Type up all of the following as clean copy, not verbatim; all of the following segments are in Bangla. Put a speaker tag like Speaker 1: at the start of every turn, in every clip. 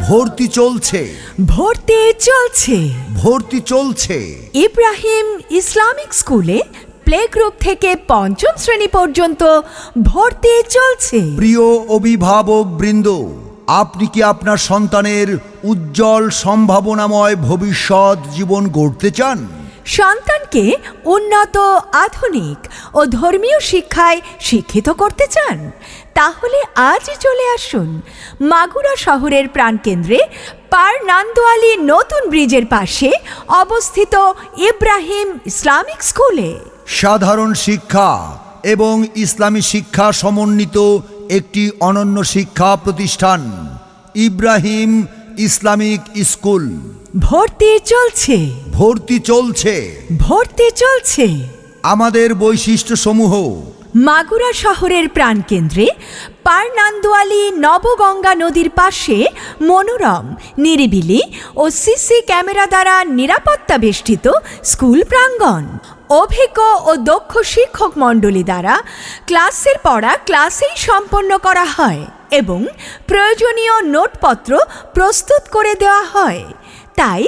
Speaker 1: ভর্তি চলছে।
Speaker 2: ভর্তি চলছে।
Speaker 1: ভর্তি চলছে।
Speaker 2: ইব্রাহিম ইসলামিক স্কুলে প্লে গ্রুপ থেকে পঞ্চম শ্রেণী পর্যন্ত ভর্তি চলছে।
Speaker 1: প্রিয় অভিভাবক বৃন্দ, আপনি কি আপনার সন্তানের উজ্জ্বল সম্ভাবনাময় ভবিষ্যৎ জীবন গড়তে চান?
Speaker 2: সন্তানকে উন্নত, আধুনিক ও ধর্মীয় শিক্ষায় শিক্ষিত করতে চান? তাহলে আজই চলে আসুন মাগুরা শহরের প্রাণকেন্দ্রে পার নান্দোয়ালি নতুন ব্রিজের পাশে অবস্থিত ইব্রাহিম ইসলামিক স্কুলে।
Speaker 1: সাধারণ শিক্ষা এবং ইসলামী শিক্ষা সমন্বিত একটি অনন্য শিক্ষা প্রতিষ্ঠান ইব্রাহিম ইসলামিক স্কুল।
Speaker 2: ভর্তি চলছে।
Speaker 1: ভর্তি চলছে।
Speaker 2: ভর্তি চলছে।
Speaker 1: আমাদের বৈশিষ্ট্যসমূহ:
Speaker 2: মাগুরা শহরের প্রাণকেন্দ্রে পার নান্দোয়ালি নবগঙ্গা নদীর পাশে মনোরম, নিরিবিলি ও সিসি ক্যামেরা দ্বারা নিরাপত্তা বেষ্টিত স্কুল প্রাঙ্গণ। অভিজ্ঞ ও দক্ষ শিক্ষক মণ্ডলী দ্বারা ক্লাসের পড়া ক্লাসেই সম্পন্ন করা হয় এবং প্রয়োজনীয় নোটপত্র প্রস্তুত করে দেওয়া হয়। তাই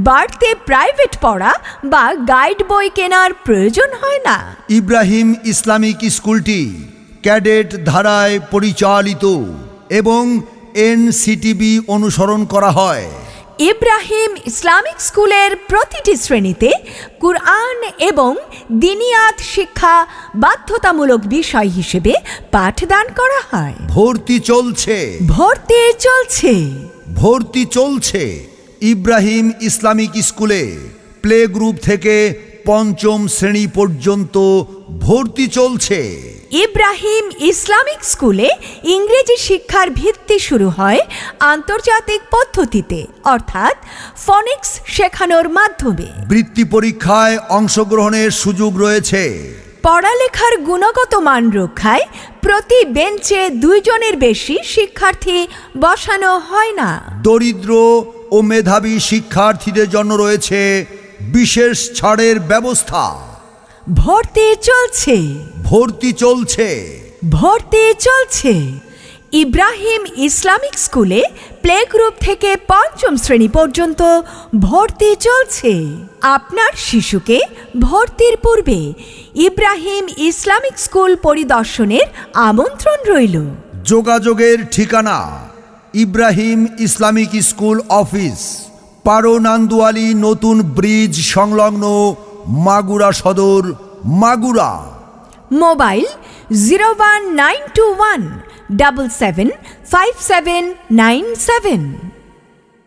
Speaker 2: বাড়তে প্রাইভেট পড়া বা গাইড বই কেনার প্রয়োজন হয় না।
Speaker 1: ইব্রাহিম ইসলামিক স্কুলটি ক্যাডেট ধারায় পরিচালিত এবং এনসিটিবি অনুসরণ করা হয়।
Speaker 2: ইব্রাহিম ইসলামিক স্কুলের প্রতিটি শ্রেণীতে কুরআন এবং দিনিয়াত শিক্ষা বাধ্যতামূলক বিষয় হিসেবে পাঠদান করা হয়।
Speaker 1: ভর্তি চলছে।
Speaker 2: ভর্তি চলছে।
Speaker 1: ভর্তি চলছে। ইব্রাহিম ইসলামিক স্কুলে প্লে গ্রুপ থেকে পঞ্চম শ্রেণী পর্যন্ত ভর্তি চলছে।
Speaker 2: ইব্রাহিম ইসলামিক স্কুলে ইংরেজি শিক্ষার ভিত্তি শুরু হয় আন্তর্জাতিক পদ্ধতিতে, অর্থাৎ ফনিক্স শেখানোর মাধ্যমে।
Speaker 1: বৃত্তি পরীক্ষায় অংশগ্রহণের সুযোগ রয়েছে।
Speaker 2: পড়ালেখার গুণগত মান রক্ষায় প্রতি বেঞ্চে 2 জনের বেশি শিক্ষার্থী বসানো হয় না।
Speaker 1: দরিদ্র ও মেধাবী শিক্ষার্থীদের জন্য রয়েছে বিশেষ ছাড়ের ব্যবস্থা।
Speaker 2: ভর্তি চলছে।
Speaker 1: ভর্তি চলছে।
Speaker 2: ভর্তি চলছে। ইব্রাহিম ইসলামিক স্কুলে প্লে গ্রুপ থেকে পঞ্চম শ্রেণী পর্যন্ত ভর্তি চলছে। আপনার শিশুকে ভর্তির পূর্বে ইব্রাহিম ইসলামিক স্কুল পরিদর্শনের আমন্ত্রণ রইল।
Speaker 1: যোগাযোগের ঠিকানা: ইব্রাহিম ইসলামিক স্কুল অফিস, পারো নান্দোয়ালি নতুন ব্রিজ সংলগ্ন, মাগুরা সদর, মাগুরা।
Speaker 2: মোবাইল 01921 775797।